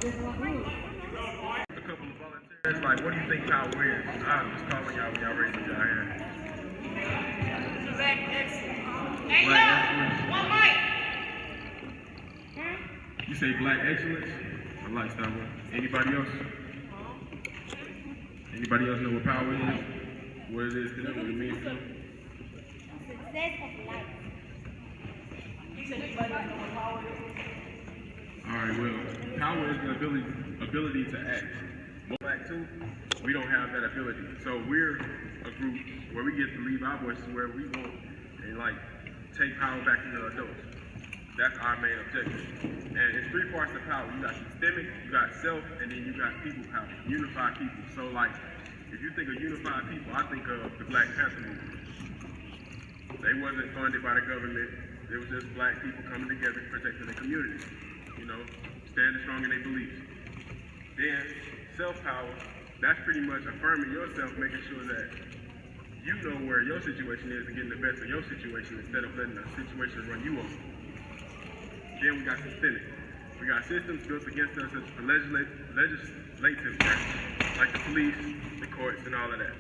couple of volunteers, like, what do you think power is? I'm just calling y'all when y'all raise y'all hand. Black excellence. Hey, yo, one mic. You say black excellence? I like that one. Anybody else? Anybody else know what power is? What it is to them? What it means to them? Success of life. You said anybody know what power is? All right, well, power is the ability to act. Black too, we don't have that ability. So we're a group where we get to leave our voices where we want and like take power back into adults. That's our main objective. And it's three parts of power. You got systemic, you got self, and then you got people power, unified people. So like, if you think of unified people, I think of the Black Panther movement. They wasn't funded by the government. It was just black people coming together, protecting the community. You know, standing strong in their beliefs. Then self-power, that's pretty much affirming yourself, making sure that you know where your situation is and getting the best of your situation instead of letting the situation run you over. Then we got systemic. We got systems built against us as the legislative branch, like the police, the courts, and all of that.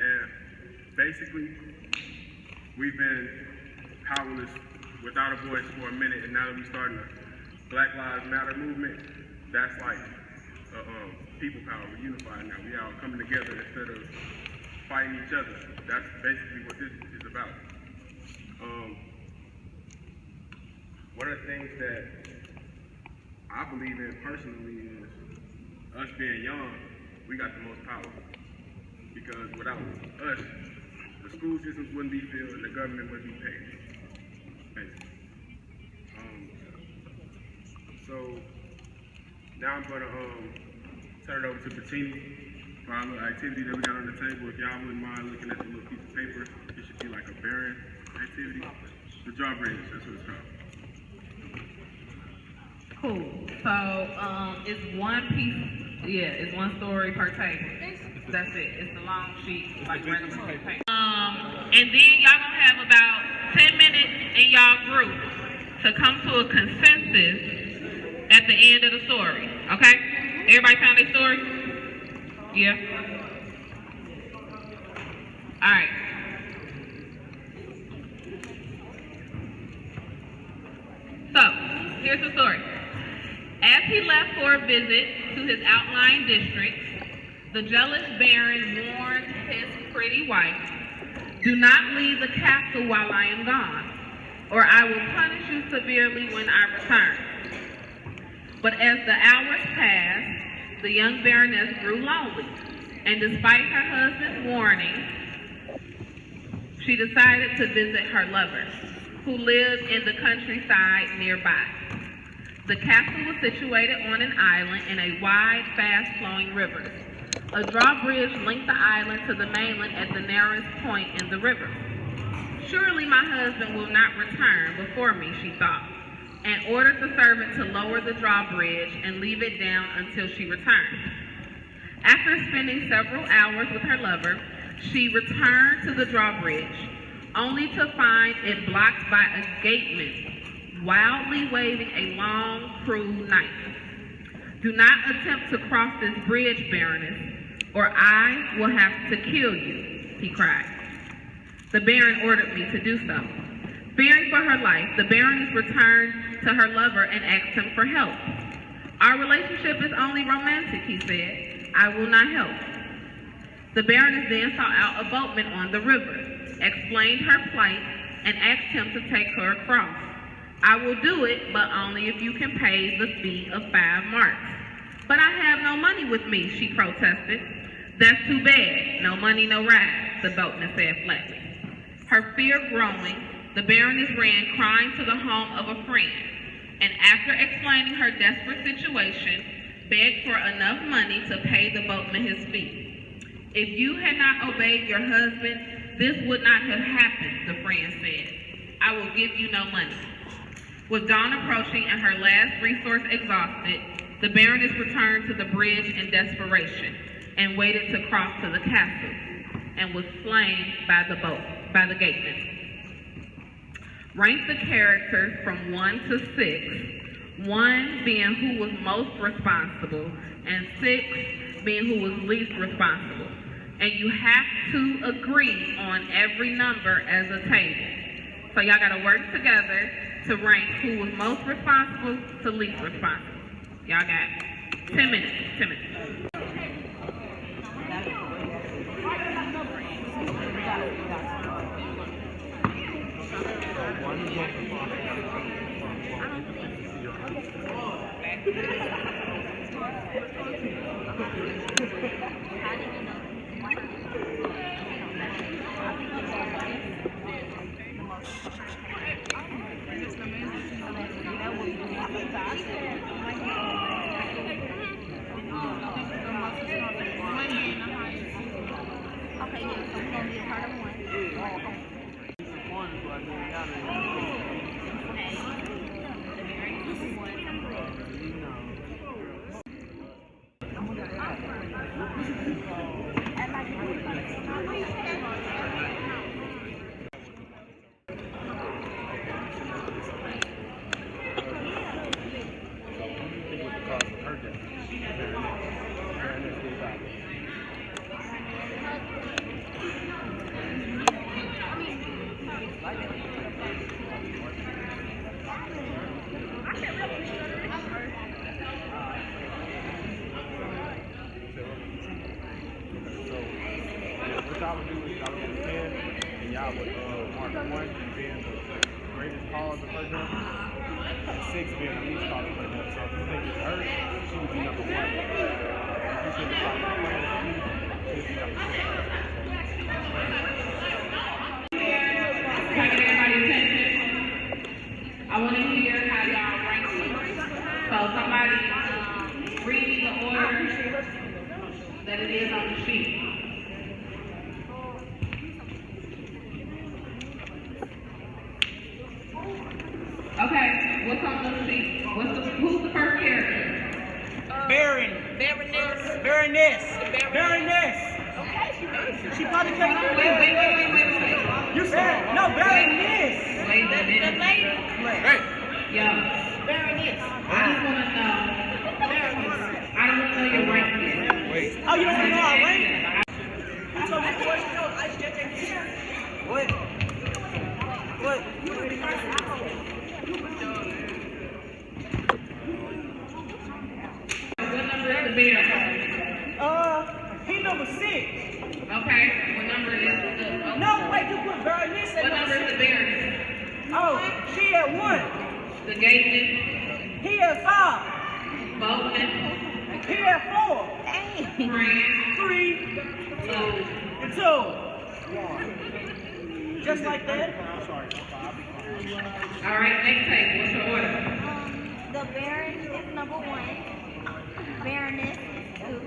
And basically, we've been powerless without a voice for a minute, and now that we're starting the Black Lives Matter movement, that's like people power. We're unified now. We all coming together instead of fighting each other. That's basically what this is about. One of the things that I believe in personally is us being young, we got the most power. Because without us, the school systems wouldn't be filled and the government wouldn't be paid. Basically. So now I'm going to turn it over to Bettini for our little activity that we got on the table. If y'all wouldn't mind looking at the little piece of paper, it should be like a bearing activity. The drawbridge, that's what it's called. Cool. So it's one piece, it's one story per table. That's it. It's a long sheet, like regular paper. And then y'all gonna have about 10 minutes in y'all group to come to a consensus at the end of the story. Okay? Everybody found their story? Yeah? All right. So, here's the story. As he left for a visit to his outlying districts, the jealous baron warned his pretty wife, "Do not leave the castle while I am gone, or I will punish you severely when I return." But as the hours passed, the young baroness grew lonely, and despite her husband's warning, she decided to visit her lover, who lived in the countryside nearby. The castle was situated on an island in a wide, fast-flowing river. A drawbridge linked the island to the mainland at the narrowest point in the river. "Surely my husband will not return before me," she thought, and ordered the servant to lower the drawbridge and leave it down until she returned. After spending several hours with her lover, she returned to the drawbridge, only to find it blocked by a gateman wildly waving a long, crude knife. "Do not attempt to cross this bridge, Baroness, or I will have to kill you," he cried. The Baron ordered me to do so. Fearing for her life, the Baroness returned to her lover and asked him for help. "Our relationship is only romantic," he said. "I will not help." The Baroness then sought out a boatman on the river, explained her plight, and asked him to take her across. "I will do it, but only if you can pay the fee of 5 marks. "But I have no money with me," she protested. "That's too bad. No money, no ride," the boatman said flatly. Her fear growing, the Baroness ran crying to the home of a friend, and after explaining her desperate situation, begged for enough money to pay the boatman his fee. "If you had not obeyed your husband, this would not have happened," the friend said. "I will give you no money." With dawn approaching and her last resource exhausted, the Baroness returned to the bridge in desperation and waited to cross to the castle, and was slain by the gateman. Rank the characters from 1 to 6 1 being who was most responsible, and 6 being who was least responsible. And you have to agree on every number as a table. So y'all gotta work together to rank who was most responsible to least responsible. Y'all got 10 minutes, 10 minutes. Okay, yeah, so we're gonna get part of one. What y'all would do is y'all would get a pen and y'all would mark 1 being the greatest cause of her death, and 6 being the least cause of her death. So if you think it's her, she would be number 1. If you think it's like she would be number 6. Can I get everybody's attention? I want to hear how y'all rank them. So somebody read me the order that it is on the sheet. Okay, what's on the sheet? Who's the first character? Baroness. She probably came up with Wait. You said no, Baroness. Wait a minute. The lady. Yo, Baroness. I just want to know. I don't want to know your ranking. Oh, you don't want to know our rank? You told me what? What? What number is the bear? He number 6. Okay, what number is the... No, wait, you put Baroness at What number is the bear? Oh, she at 1. The gateman, He at 5. boatman, He at 4. friend, 3 two. and 2. Just like that. All right, next table. What's your order? The Baron is number 1. Baroness is 2.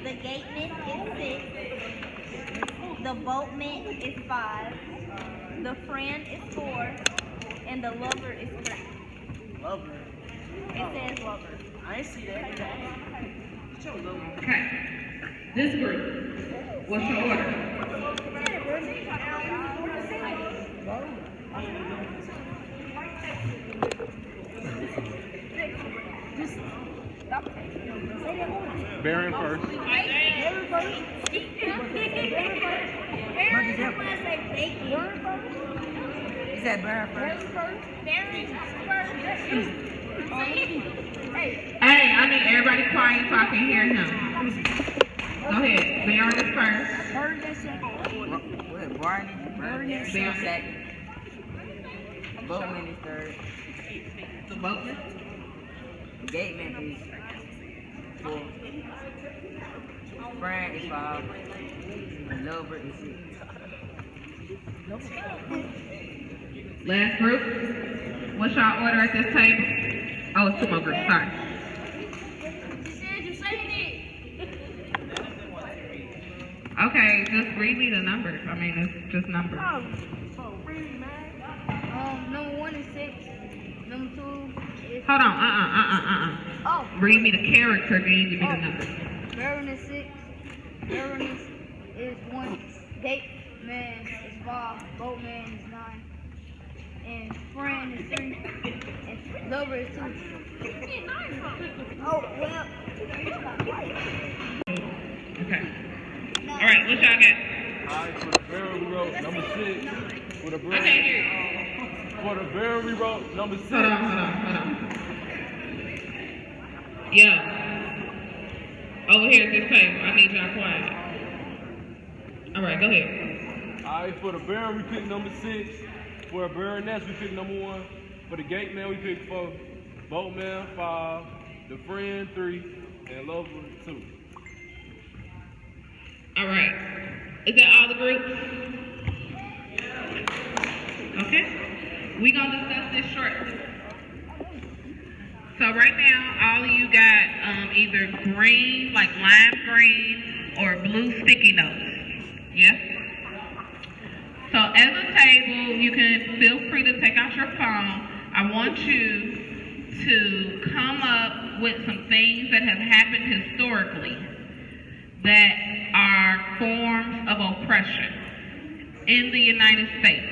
The gateman is 6. The boatman is 5. The friend is 4. And the lover is 3. Lover. It says lover. I ain't see that. Okay. This group. What's your order? Baron first. Is that Baron first? Hey, I need everybody quiet so I can hear him. Go ahead. Baron is first. Barney. Baron. second. Boatman is 3rd. The boatman. Gateman is 4. Friend is 5. And lover is 6. Last group. What's y'all order at this table? Oh, it's 2 more groups. Sorry. Okay, just read me the numbers. I mean, it's just numbers. Number 1 is 6. Number 2 is... Hold on. Oh, Read me the character, then give me the numbers. Baron is 6. Baroness is 1. Gateman is 5. Boatman is 9. And friend is 3. And Lower is 2. Oh, well. Okay. All right, what y'all got? Alright, for the barrel we wrote number 6. For the I can't hear you. For the barrel we wrote number 6. Hold on. Yo. Over here at this table, I need y'all quiet. All right, go ahead. Alright, for the barrel we picked number 6. For the baroness we picked number 1. For the gate man we picked 4. Boatman 5. The friend 3. And lover 2. All right. Is that all the groups? Okay. We're going to discuss this shortly. So right now, all of you got either green, like lime green, or blue sticky notes. Yes? So as a table, you can feel free to take out your phone. I want you to come up with some things that have happened historically that are forms of oppression in the United States.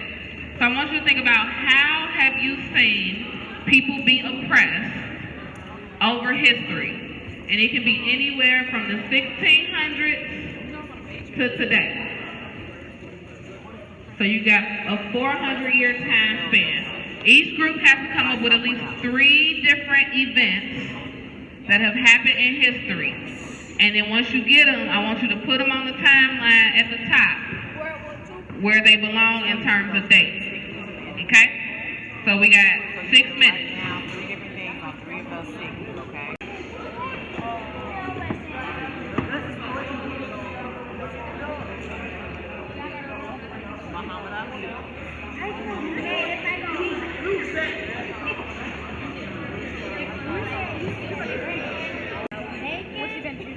So I want you to think about how have you seen people be oppressed over history. And it can be anywhere from the 1600s to today. So you got a 400-year time span. Each group has to come up with at least 3 different events that have happened in history. And then once you get them, I want you to put them on the timeline at the top where they belong in terms of dates. Okay? So we got 6 minutes. Now, 3 different things on 3 of those 6, okay? Muhammad Ali. What you been through,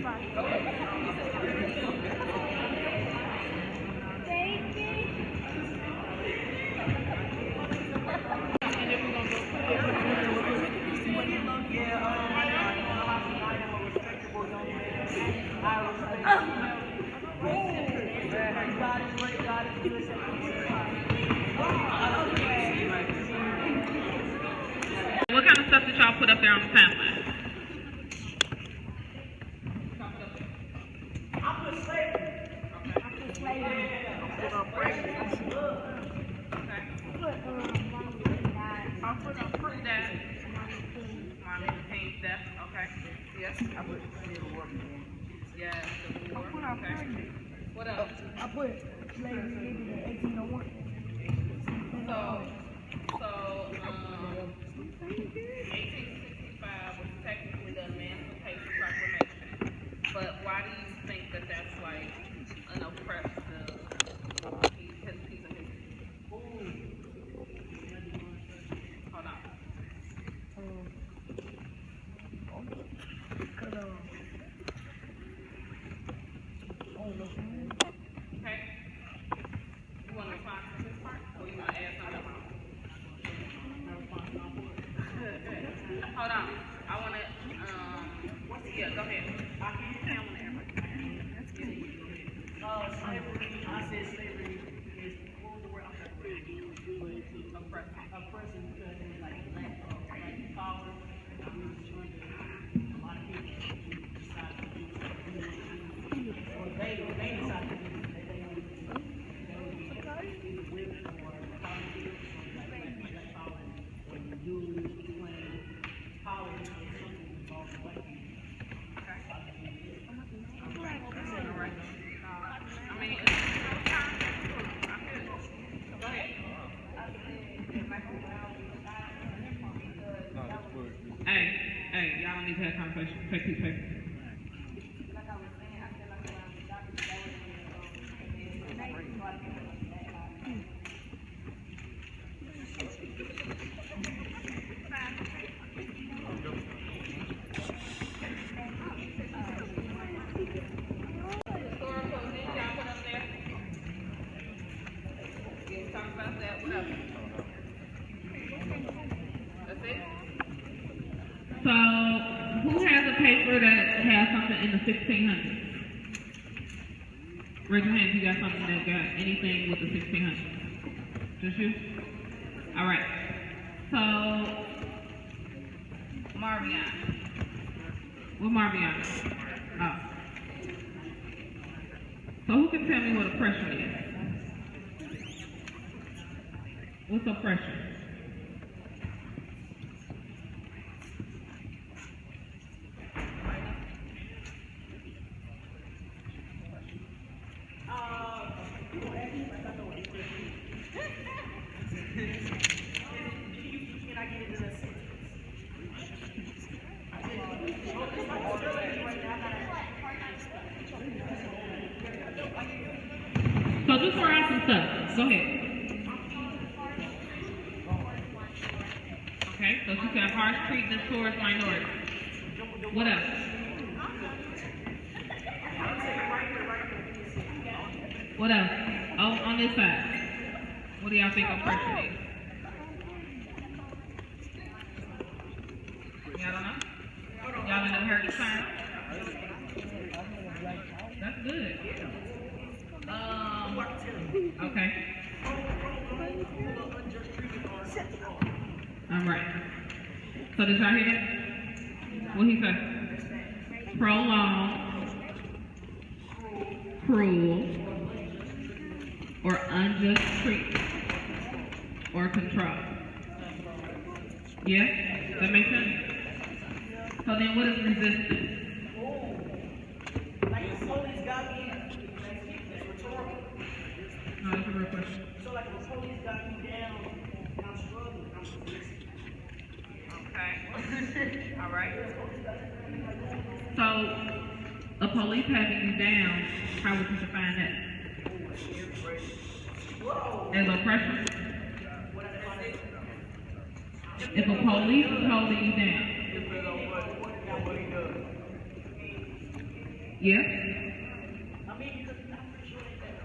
What kind of stuff did y'all put up there on the timeline? What else? I put slavery maybe in 1801. So 1865 was technically the Emancipation Proclamation. But why do you think that that's like an oppressive piece of history? Hold on. Okay. You want to respond to this part, or you want to add something? Hold on. I want to, yeah, go ahead. Slavery, I said slavery is, what was the word? Oppressive because it was like black power. We was trying to, a lot of people decided to do or they decided to do that they would either whip or politics or like black power or you use playing politics or something involved with white people. Hey, y'all don't need to have conversation. Take two papers. So, who has a paper that has something in the 1600s? Raise your hand if you got something that got anything with the 1600s. Just you? All right. So, Marvion. What Marvion? Oh. So who can tell me what oppression is? What's oppression? So just throw out some stuff. Go ahead. Okay, so she said harsh treatment towards minorities. What else? What else? Oh, on this side. What do y'all think oppression is? Y'all don't know? Y'all ain't never heard the term? That's good. Okay. All right. So did y'all hear that? What he said? Prolonged, cruel, or unjust treatment or control. Yeah? That makes sense? So then what is resistance? No, that's a real question. So like if the police got me down and I'm struggling, I'm resisting. Okay. All right. So, a police having you down, how would you define that? As oppression? If a police is holding you down. Yeah?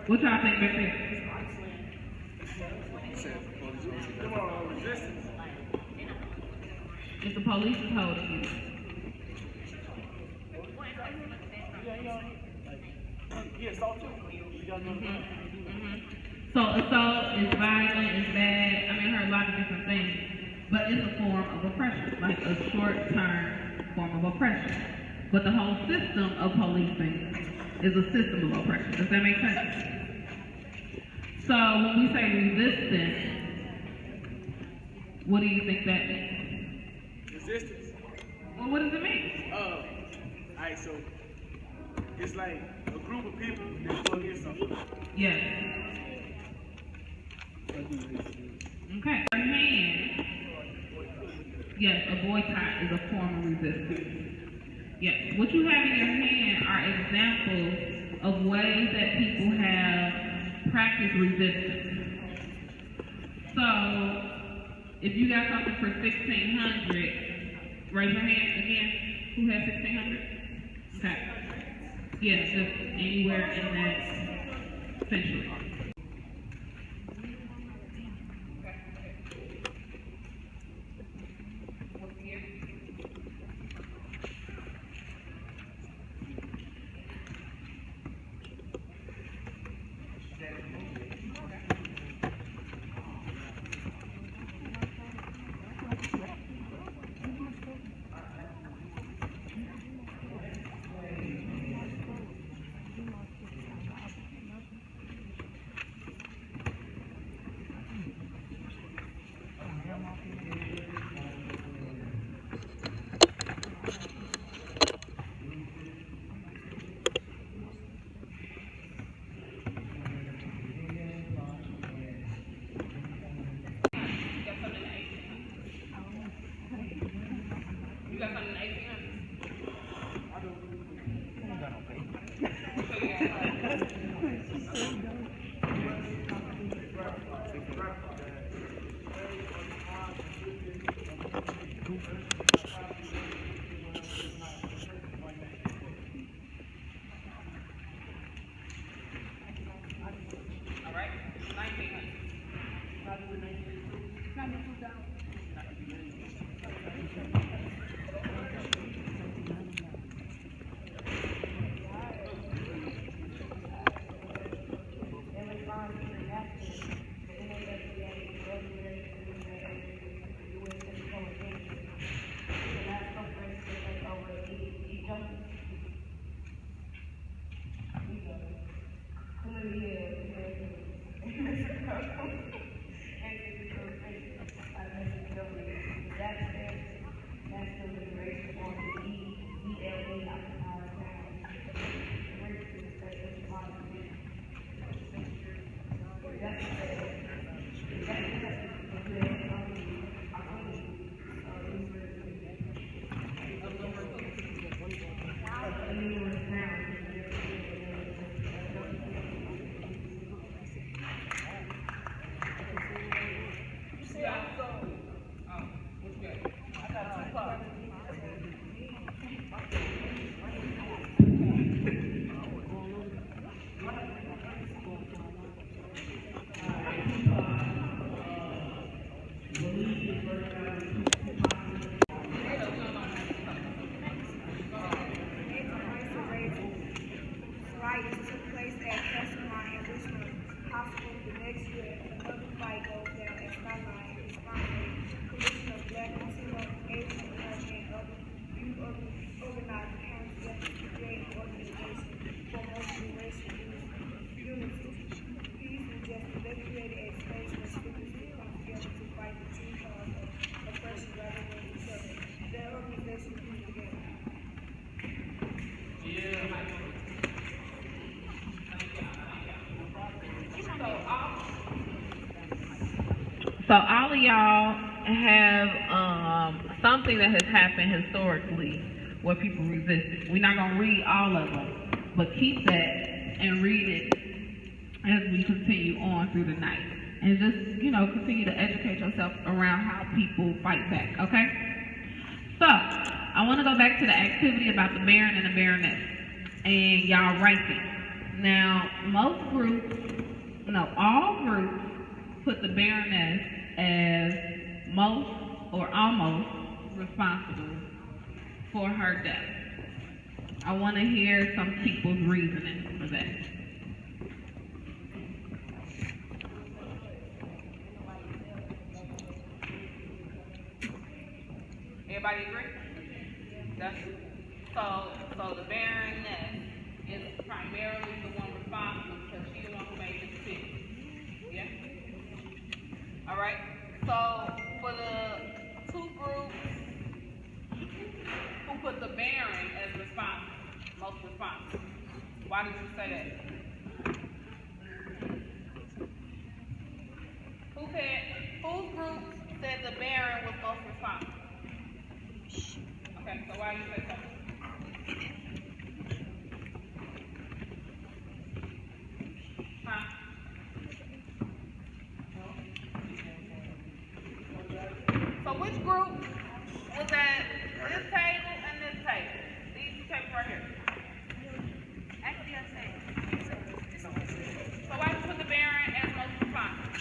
What y'all think back there? If the police is holding you. So assault is violent, is bad. I mean, I heard a lot of different things. But it's a form of oppression, like a short-term form of oppression. But the whole system of policing is a system of oppression. Does that make sense? So when we say resistance, what do you think that means? Resistance. Well, what does it mean? Alright, so it's like a group of people that go against something. Yes. Okay. Your hand. Yes, a boycott is a form of resistance. Yes. What you have in your hand are examples of ways that people have practiced resistance. So, if you got something for 1,600, raise your hand again. Who has 1,600? Okay. Yeah, just anywhere in that century. You got something in 1800? All right, 1900. of y'all have something that has happened historically where people resisted. We're not gonna read all of them, but keep that and read it as we continue on through the night. And just, continue to educate yourself around how people fight back, okay? So, I want to go back to the activity about the baron and the baroness and y'all ranking. Now, all groups put the baroness as most or almost responsible for her death. I want to hear some people's reasoning for that. Everybody agree? So the baroness is primarily the one responsible because she's the one who made the decision. Yeah? All right? So for the two groups who put the baron as responsible, most responsible, why did you say that? Whose group said the baron was most responsible? Okay, so why do you say so? Huh? So which group was at this table and this table? These two tables right here. Actually, I said. So why did you put the baron as most responsible?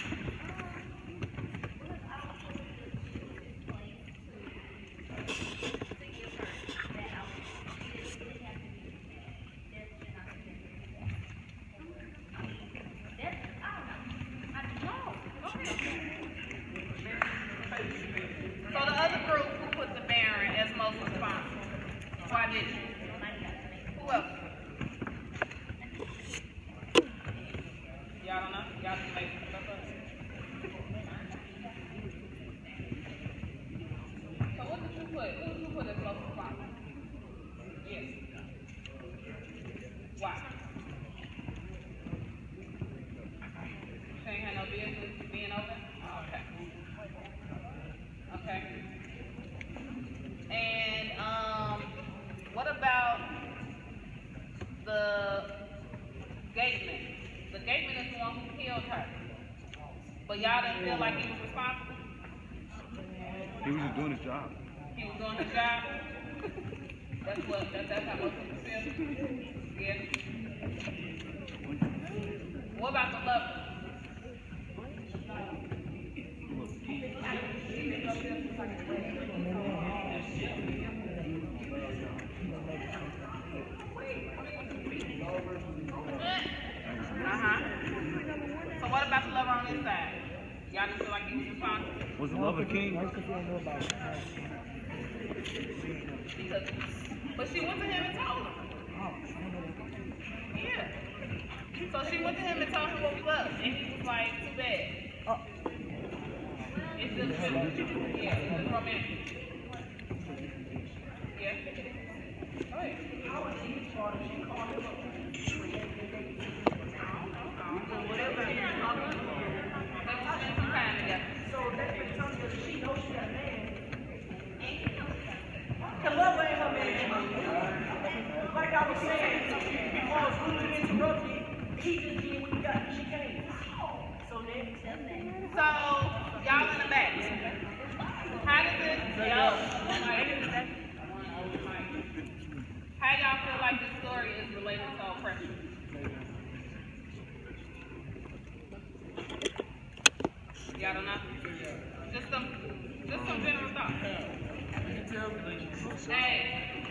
So the other group who put the baron as most responsible, why did you? Who else? Y'all don't know? Y'all just make stuff up. So what did you put? Who did you put as most responsible? Yes. Why? She ain't had no business being open? Oh, okay. Okay. And what about the gateman? The gateman is the one who killed her. But y'all didn't feel like he was responsible? He was just doing his job. He was doing his job? That's how most people feel? Yeah. What about the lover? So what about the lover on this side? Y'all didn't feel like he was responsible? Was the lover king? But she went to him and told him. Yeah. So she went to him and told him what we love, and he was like, too bad. It's just, yeah, it's just romantic. Yeah. Go ahead. So that's been telling us she knows she got a man. The love ain't her man. Like I was saying, because when we interrupted, he just did what he got. She came. So next. So, y'all in the back. How does this, how y'all feel like this story is related to oppression? Y'all don't know? Just some general thoughts. Hey,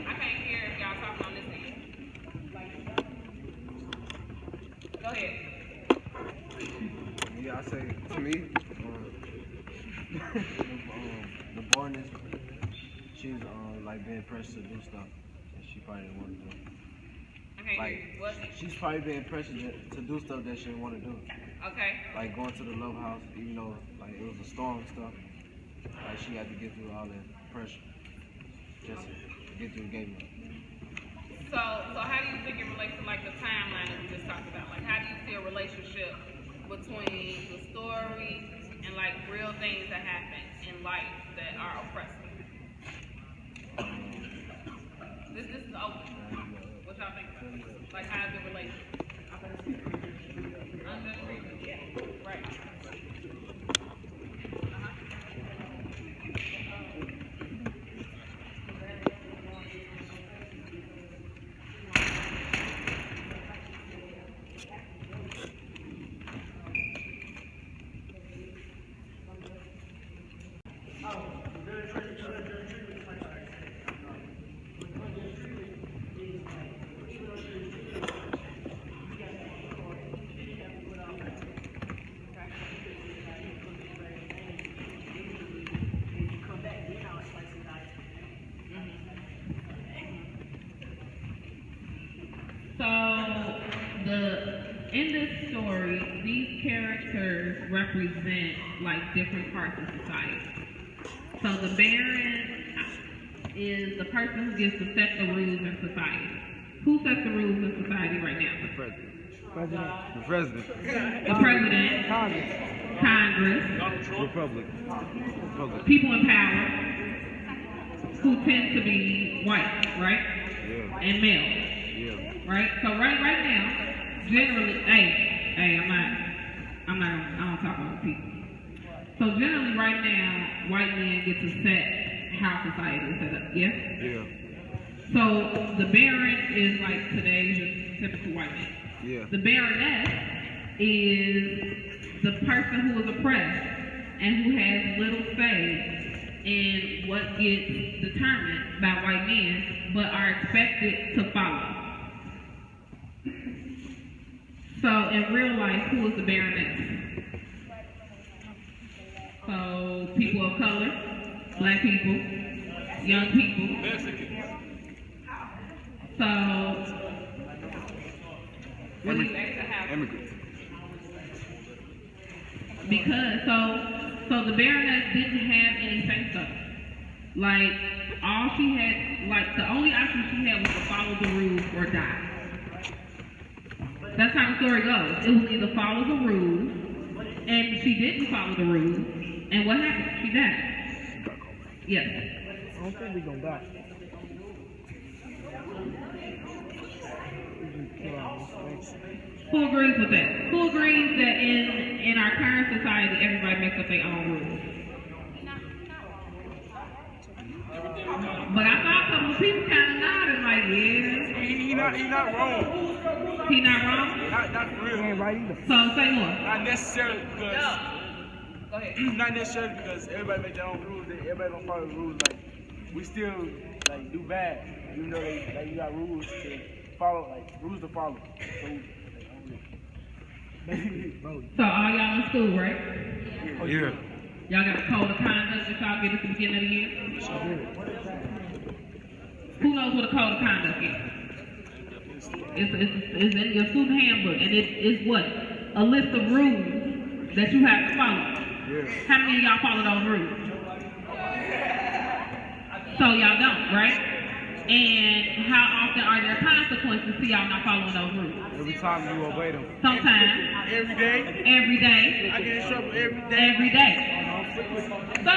I can't hear if y'all talking on this end. Go ahead. Yeah, I say to me, the boyness, she's like being pressed to do stuff that she probably didn't want to do. Okay, Like what? she's probably being pressured to do stuff that she didn't want to do. Okay. Like going to the love house, even though like it was a storm and stuff. Like she had to get through all that pressure just to get through the game. So how do you think it relates to like the timeline that we just talked about? Like how do you see a relationship between the story and like real things that happen in life that are oppressive. This is open. What y'all think about it? Like how is it related? Unjust treatment. Yeah. Right. In this story, these characters represent like different parts of society. So the Baron is the person who gets to set the rules in society. Who sets the rules in society right now? The president. The president. The president. Congress. Republic. People in power who tend to be white, right? Yeah. And male. Yeah. Right? So right now, generally, I don't talk about people. So generally right now, white men get to set how society is set up, yes? Yeah. So the Baron is like today's typical white man. Yeah. The Baroness is the person who is oppressed and who has little say in what gets determined by white men, but are expected to follow. So in real life, who is the Baroness? So people of color, black people, young people. So what do you expect to happen? Immigrants. Because so the Baroness didn't have any say so. Like all she had, like the only option she had was to follow the rules or die. That's how the story goes. It was either follow the rules, and she didn't follow the rules, and what happened? She died. Yes. I don't think we're gonna die. Who agrees with that? Who agrees that in our current society, everybody makes up their own rules? But I thought a couple of people kind of nodded like, yeah. He not wrong. He not wrong? Not for real. He ain't right either. So say more. Not necessarily because. Go ahead. Not necessarily because everybody make their own rules. Everybody don't follow the rules. Like we still like do bad, even though like you got rules to follow, like rules to follow. So all y'all in school, right? Yeah. Y'all got a code of conduct that y'all get at the beginning of the year? Who knows what a code of conduct is? It's in your student handbook, and it is what? A list of rules that you have to follow. Yeah. How many of y'all follow those rules? So y'all don't, right? And how often are there consequences to y'all not following those rules? Every time you obey them. Sometimes. Every day. Every day. I get in trouble every day. Every day. So,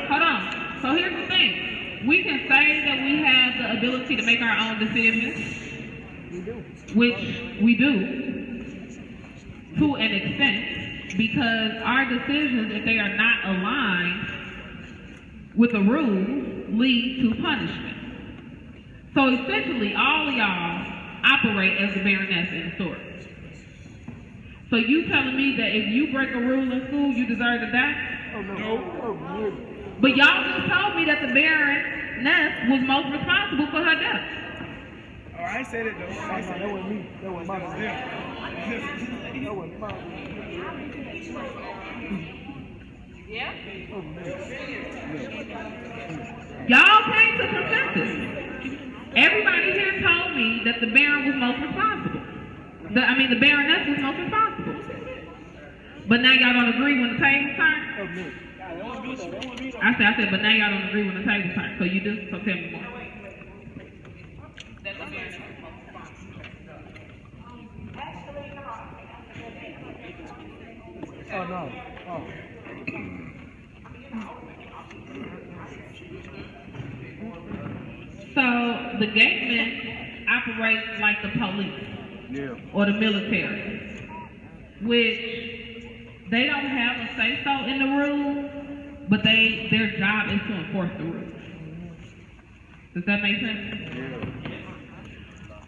hold on. So here's the thing. We can say that we have the ability to make our own decisions. Which we do. To an extent. Because our decisions, if they are not aligned with the rules, lead to punishment. So essentially, all of y'all operate as the Baroness in the story. So you telling me that if you break a rule in school, you deserve to die? Oh no. But y'all just told me that the Baroness was most responsible for her death. Oh, I ain't said it though. I ain't said that wasn't me. That wasn't mine. That wasn't mine. Yeah? Y'all came to consensus. Everybody here told me that the Baron was most responsible. The Baroness was most responsible. But now y'all don't agree when the tables turn? I said, but now y'all don't agree when the tables turn. So you do? So tell me more. That the Baroness was most responsible. Oh no. Oh. So the gateman operates like the police Yeah. or the military, which they don't have a say-so in the rules, but their job is to enforce the rules. Does that make sense?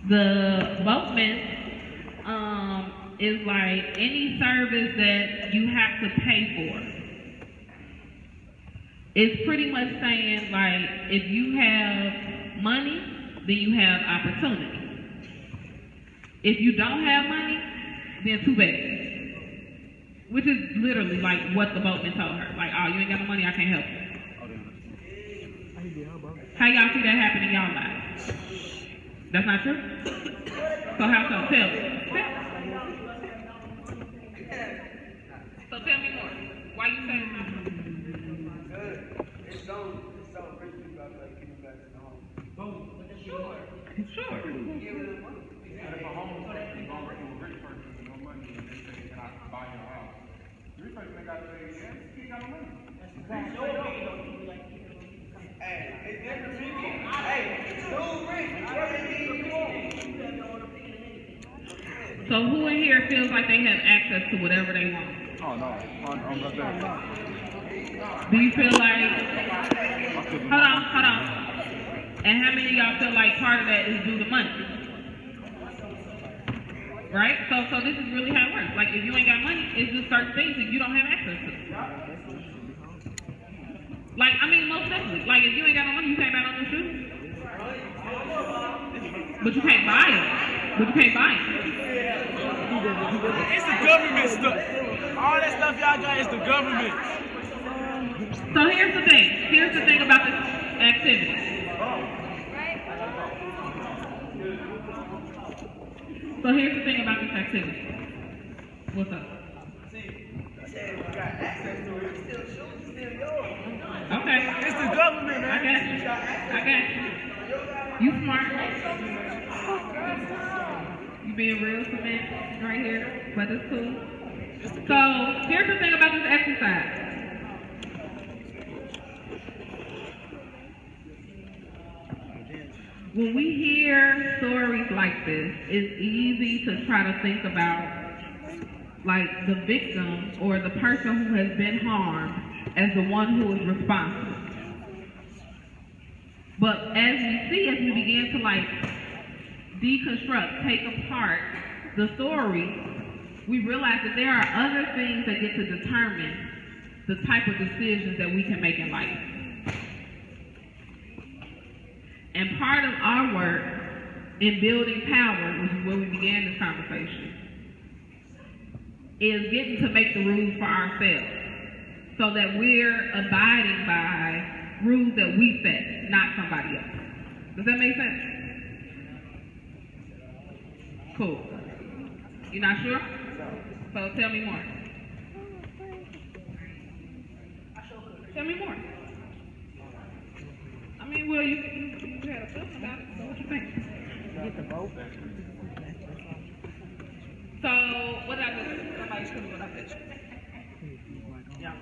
The boatman is like any service that you have to pay for. It's pretty much saying like if you have money, then you have opportunity. If you don't have money, then too bad. Which is literally like what the boatman told her. Like, oh, you ain't got no money, I can't help you. How y'all see that happen in y'all lives? That's not true? So how so? Tell me. So tell me more. Why you say it's not true? It's so rich people out there giving back to the home. Sure. And if a homeless person is already a rich person with no money and they say, can I buy your house? The rich person got to say, yes, he ain't got no money. Hey, it's different people. Hey, it's too rich. So who in here feels like they have access to whatever they want? Oh, no. I'm not that. Do you feel like, hold on. And how many of y'all feel like part of that is due to money? Right? So this is really how it works. Like if you ain't got money, it's just certain things that you don't have access to. Like, I mean, most definitely. Like if you ain't got no money, you can't buy no new shoes. But you can't buy it. It's the government stuff. All that stuff y'all got is the government. So here's the thing about this activity. What's up? Okay. It's the government, man. I got you. You smart. You being real cement right here, but it's cool. So here's the thing about this exercise. When we hear stories like this, it's easy to try to think about like the victim or the person who has been harmed as the one who is responsible. But as we begin to like deconstruct, take apart the story, we realize that there are other things that get to determine the type of decisions that we can make in life. And part of our work in building power, which is where we began this conversation, is getting to make the rules for ourselves so that we're abiding by rules that we set, not somebody else. Does that make sense? Cool. You're not sure? So tell me more. Tell me more. I mean, well, you had a feeling about it, so what you think? Get the vote. So, what did I do? Somebody show me what I did. Yeah.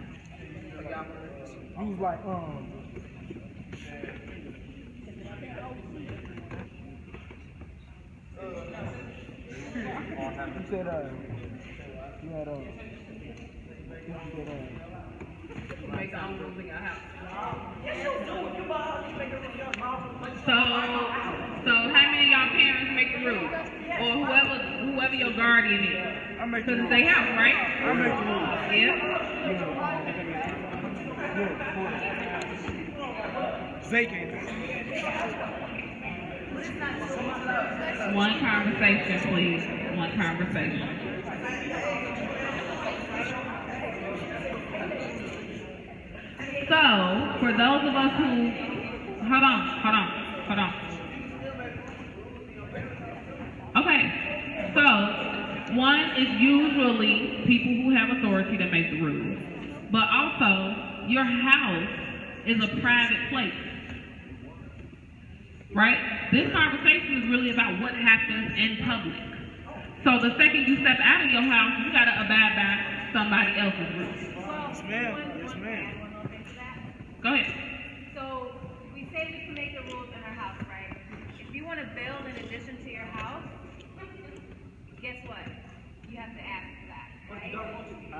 He was like, he said, you had, Make the own rules in your house. So how many of y'all parents make the rules? Or whoever your guardian is? Because it's their house, right? I make the rules. Yeah? Zay can't. One conversation, please. One conversation. So, for those of us who, hold on. Okay, so one is usually people who have authority that make the rules, but also your house is a private place, right? This conversation is really about what happens in public. So the second you step out of your house, you gotta abide by somebody else's rules. Yes, ma'am. Yes, ma'am. Go ahead. So we say we can make the rules in our house, right? an addition to your house, guess what? You have to ask for that, right?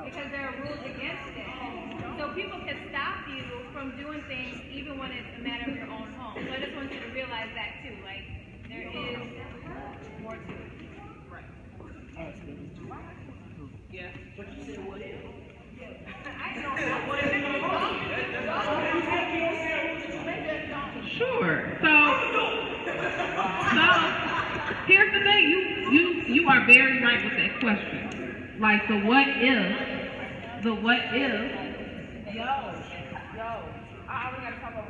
Because there are rules against it. So people can stop you from doing things even when it's a matter of your own home. So I just want you to realize that too. Like, there is more to it. Yeah. But you said what if? I don't know what it Sure. So here's the thing. You are very right with that question. Like the what if. Yo, I already gotta talk about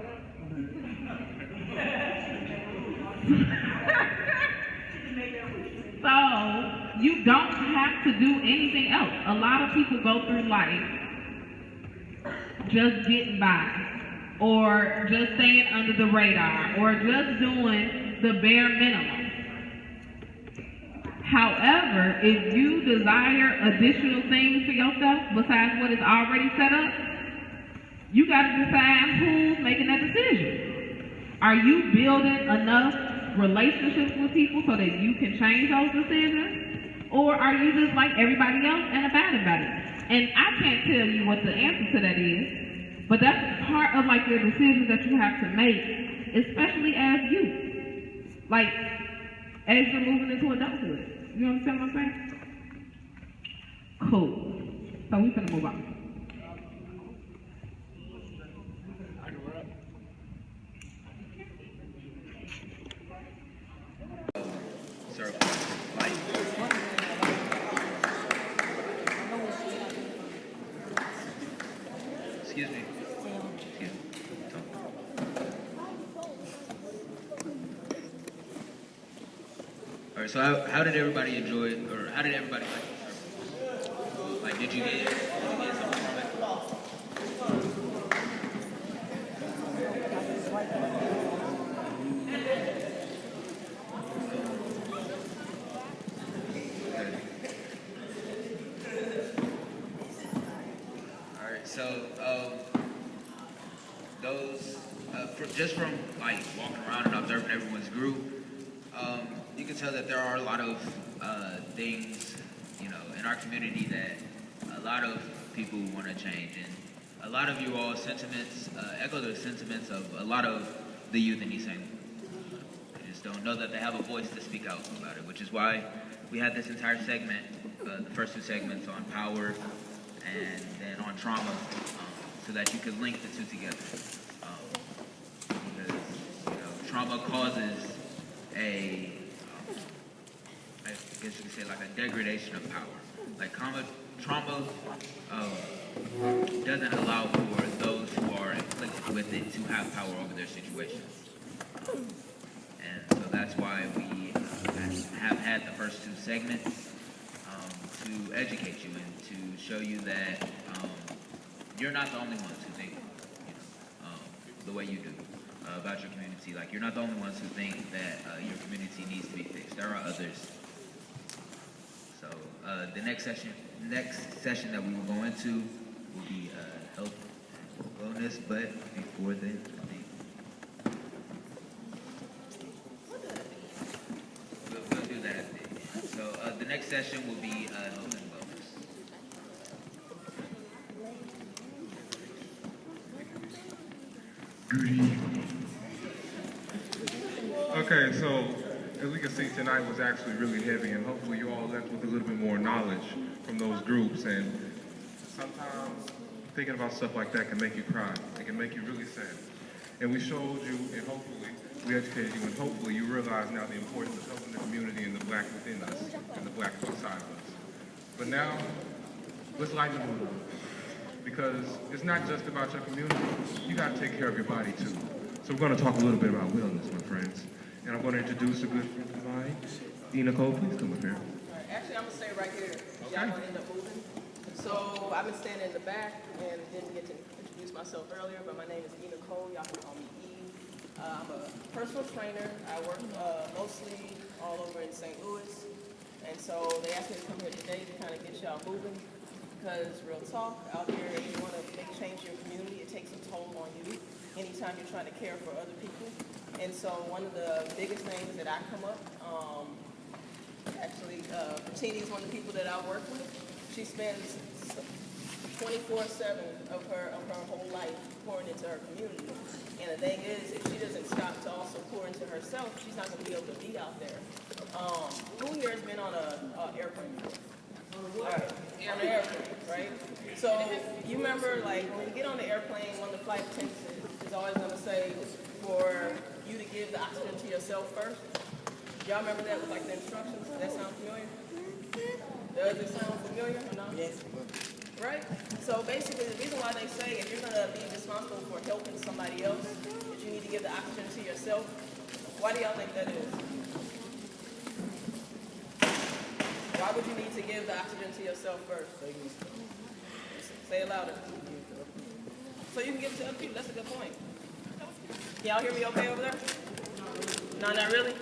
So you don't have to do anything else. A lot of people go through life just getting by, or just staying under the radar, or just doing the bare minimum. However, if you desire additional things for yourself besides what is already set up, you got to decide who's making that decision. Are you building enough relationships with people so that you can change those decisions? Or are you just like everybody else and about it? And I can't tell you what the answer to that is, but that's part of like your decisions that you have to make, especially as youth. Like, as you're moving into adulthood. You understand what I'm saying? Cool. So we finna move on. Excuse me. All right. So how did everybody enjoy it, or how did everybody like it? Like, did you get something from it? All right. So just from like walking around and observing everyone's group, you can tell that there are a lot of things, you know, in our community that a lot of people want to change, and a lot of you all sentiments echo the sentiments of a lot of the youth in East St. Louis. They just don't know that they have a voice to speak out about it, which is why we had this entire segment, the first two segments on power and then on trauma, so that you could link the two together. Because, you know, trauma causes I guess you could say like a degradation of power. Like trauma doesn't allow for those who are inflicted with it to have power over their situations. And so that's why we have had the first two segments to educate you and to show you that you're not the only ones who think, you know, the way you do about your community. Like, you're not the only ones who think that your community needs to be fixed. There are others. So the next session that we will go into will be health and wellness, but before then, we'll do that at the end. So the next session will be health and wellness. Good evening. Okay, so as we can see, tonight was actually really heavy, and hopefully you all left with a little bit more knowledge from those groups. And sometimes thinking about stuff like that can make you cry. It can make you really sad. And we showed you, and hopefully we educated you, and hopefully you realize now the importance of helping the community and the black within us and the black outside of us. But now, let's lighten the mood, because it's not just about your community. You got to take care of your body too. So we're going to talk a little bit about wellness, my friends. And I'm going to introduce a good friend of mine. Nicole, please come up here. Actually, I'm going to stay right here. Y'all going to end up moving. So I've been standing in the back and didn't get to introduce myself earlier, but my name is Nicole. Y'all can call me E. I'm a personal trainer. I work mostly all over in St. Louis. And so they asked me to come here today to kind of get y'all moving, because real talk, out here, if you want to make change in your community, it takes a toll on you. anytime you're trying to care for other people. And so one of the biggest things that I come up, actually, Tini is one of the people that I work with. She spends 24/7 of her whole life pouring into her community. And the thing is, if she doesn't stop to also pour into herself, she's not going to be able to be out there. Who here has been on an airplane before? Alright, on an airplane, right? So you remember, like, when you get on the airplane, one of the flight attendants is always going to say for you to give the oxygen to yourself first. Y'all remember that with, like, the instructions? Does that sound familiar? Does it sound familiar or not? Yes. Right? So basically, the reason why they say if you're going to be responsible for helping somebody else, that you need to give the oxygen to yourself, why do y'all think that is? Why would you need to give the oxygen to yourself first? Say it louder. So you can give it to other people. That's a good point. Can y'all hear me okay over there? No, not really?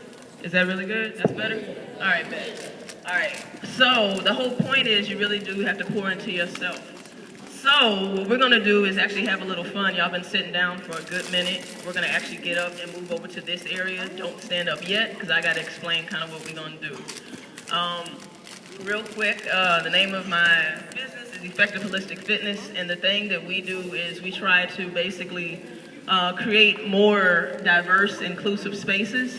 Is that really good? That's better? All right, bet. All right. So the whole point is you really do have to pour into yourself. So what we're going to do is actually have a little fun. Y'all been sitting down for a good minute. We're going to actually get up and move over to this area. Don't stand up yet because I got to explain kind of what we're going to do. Real quick, the name of my business is Effective Holistic Fitness, and the thing that we do is we try to basically create more diverse, inclusive spaces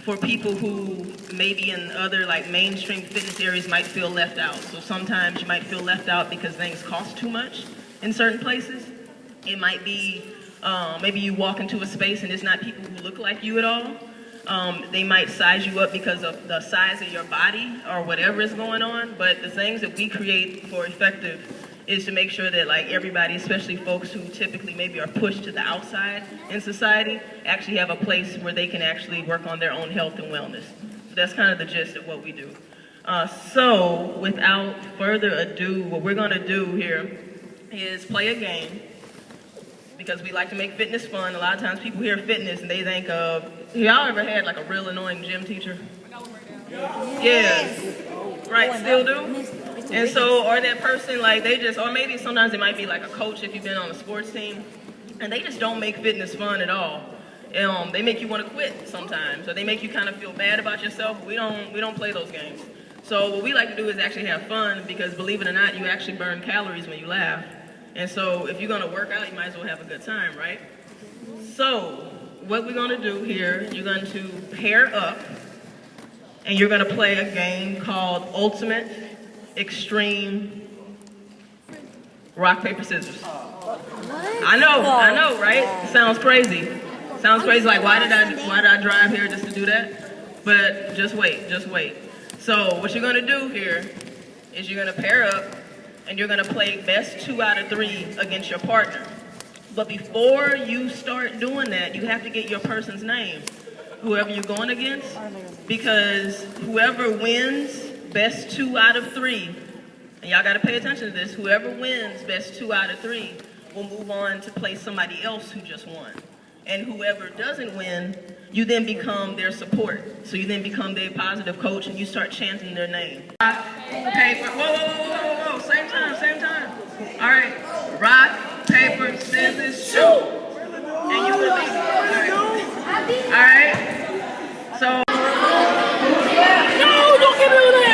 for people who maybe in other like mainstream fitness areas might feel left out. So sometimes you might feel left out because things cost too much in certain places. It might be maybe you walk into a space and it's not people who look like you at all. They might size you up because of the size of your body or whatever is going on, but the things that we create for Effective is to make sure that like everybody, especially folks who typically maybe are pushed to the outside in society, actually have a place where they can actually work on their own health and wellness. So that's kind of the gist of what we do. So without further ado, what we're going to do here is play a game because we like to make fitness fun. A lot of times people hear fitness and they think of, y'all ever had like a real annoying gym teacher? Yes. Right, still do? And so, or that person, like they just, or maybe sometimes it might be like a coach if you've been on a sports team, and they just don't make fitness fun at all. They make you want to quit sometimes, or they make you kind of feel bad about yourself. We don't play those games. So what we like to do is actually have fun because believe it or not, you actually burn calories when you laugh. And so if you're gonna work out, you might as well have a good time, right? So what we're gonna do here, you're going to pair up, and you're gonna play a game called Ultimate Extreme Rock, Paper, Scissors. I know, right? Sounds crazy. Sounds crazy, like why did I drive here just to do that? But just wait. So what you're gonna do here is you're gonna pair up and you're gonna play best 2 out of 3 against your partner. But before you start doing that, you have to get your person's name, whoever you're going against, because whoever wins best 2 out of 3, and y'all gotta pay attention to this, whoever wins best 2 out of 3 will move on to play somebody else who just won. And whoever doesn't win, you then become their support. So you then become their positive coach and you start chanting their name. Rock, paper, whoa, same time. All right, rock, paper, scissors, shoot. And you will be, all right? So. No, don't get me over there.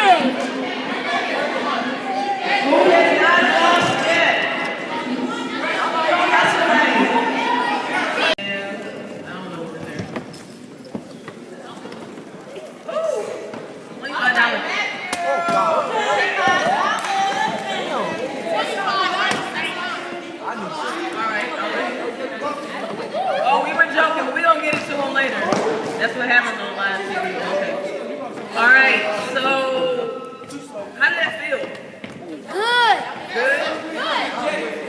That's what happens on live TV. Okay. All right. So, how did that feel? Good.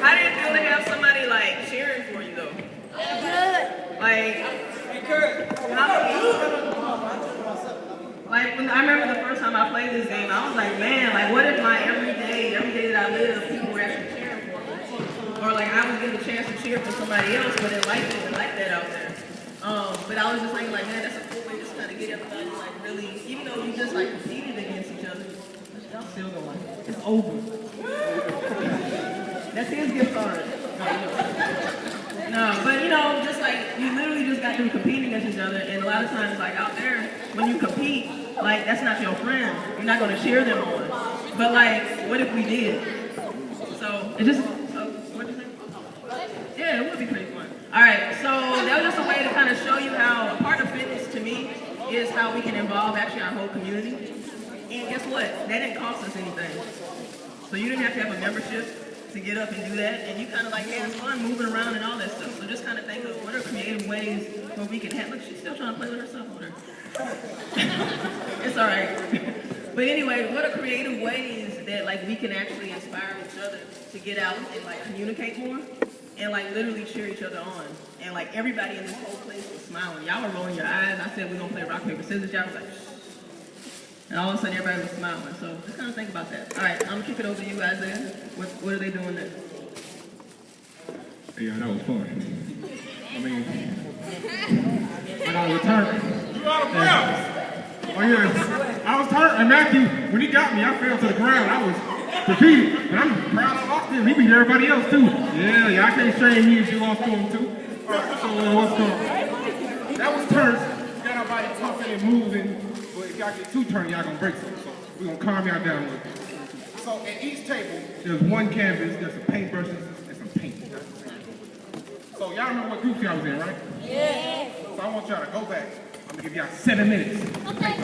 How did it feel to have somebody like cheering for you though? Good. Like when I remember the first time I played this game, I was like, man, like what if my every day that I live, people were actually cheering for me, or like I was getting a chance to cheer for somebody else, but life isn't like that out there. But I was just like, man, that's a cool way to just kind of get everybody like really, even though you just like competed against each other, y'all still going. It's over. That's his gift card. No, but you know, just met through competing against each other, and a lot of times, like out there, when you compete, like that's not your friend. You're not gonna cheer them on. But like, what if we did? So it just, what'd you say? Yeah, it would be pretty fun. All right, so that was just a way to kind of show you how a part of fitness to me is how we can involve actually our whole community. And guess what? That didn't cost us anything. So you didn't have to have a membership to get up and do that, and you kind of like have fun moving around and all that stuff. So just kind of think of what are creative ways where we can have, look, she's still trying to play with herself over there. It's all right. But anyway, what are creative ways that like we can actually inspire each other to get out and like communicate more and like literally cheer each other on. And like everybody in this whole place was smiling. Y'all were rolling your eyes. I said we're gonna play rock, paper, scissors. Y'all was like, shh. And all of a sudden everybody was smiling. So just kind of think about that. All right, I'm gonna kick it over to you, Isaiah. What are they doing next? Yeah, that was fun. I mean, when I returned. You out of breath. Oh yeah, I was hurt, and Matthew, when he got me, I fell to the ground. I was defeated, and I'm proud I lost him. He beat everybody else too. Yeah, I can't shame you if you lost to him too. All right, so what's going? That was turns. Got our body pumping and moving, but if y'all get too turn, y'all gonna break something. So we're gonna calm y'all down a little bit. So at each table, there's one canvas, there's some paintbrushes, and some paint. So y'all remember what groups y'all was in, right? Yeah. So I want y'all to go back. I'm gonna give y'all 7 minutes. Okay.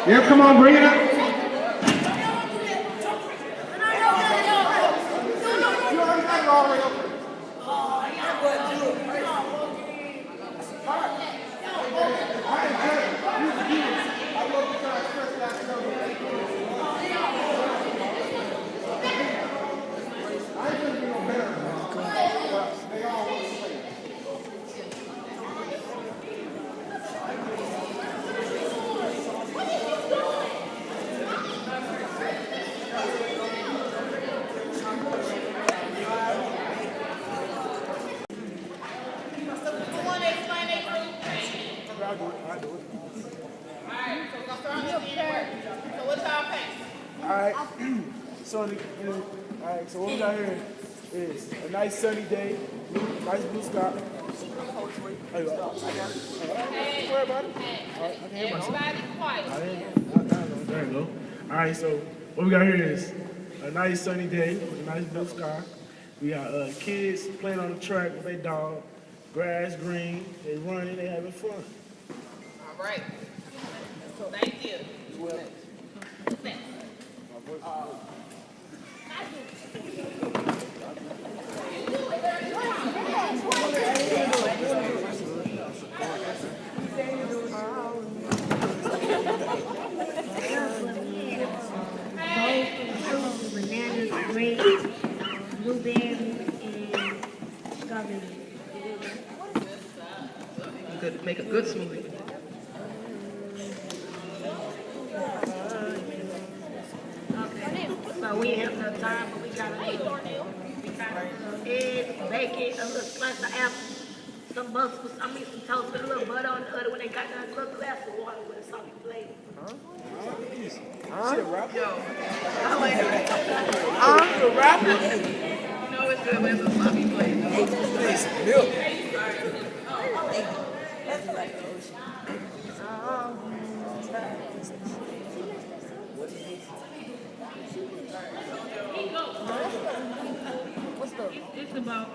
Yeah, come on, bring it up. So what we got here is a nice sunny day, nice blue sky. Hey, don't worry about it. All right, I can hear myself. There you go. All right, so what we got here is a nice sunny day with a nice blue sky. We got kids playing on the track with their dog, grass green, they running, they having fun. All right. Thank you. Who's next? Bananas, grapes, blueberries, and strawberries. You could make a good smoothie. So we have no time, but we got eggs, bacon, a little slice of apple, some butter, some toast with a little butter on the other when they got done, a little glass of water with a salty plate. Yo, I like it. The rapper? You know it's good with a sloppy plate. Milk. What's the? It's about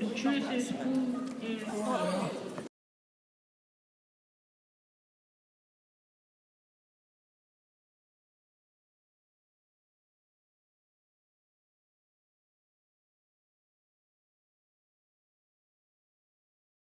nutritious food and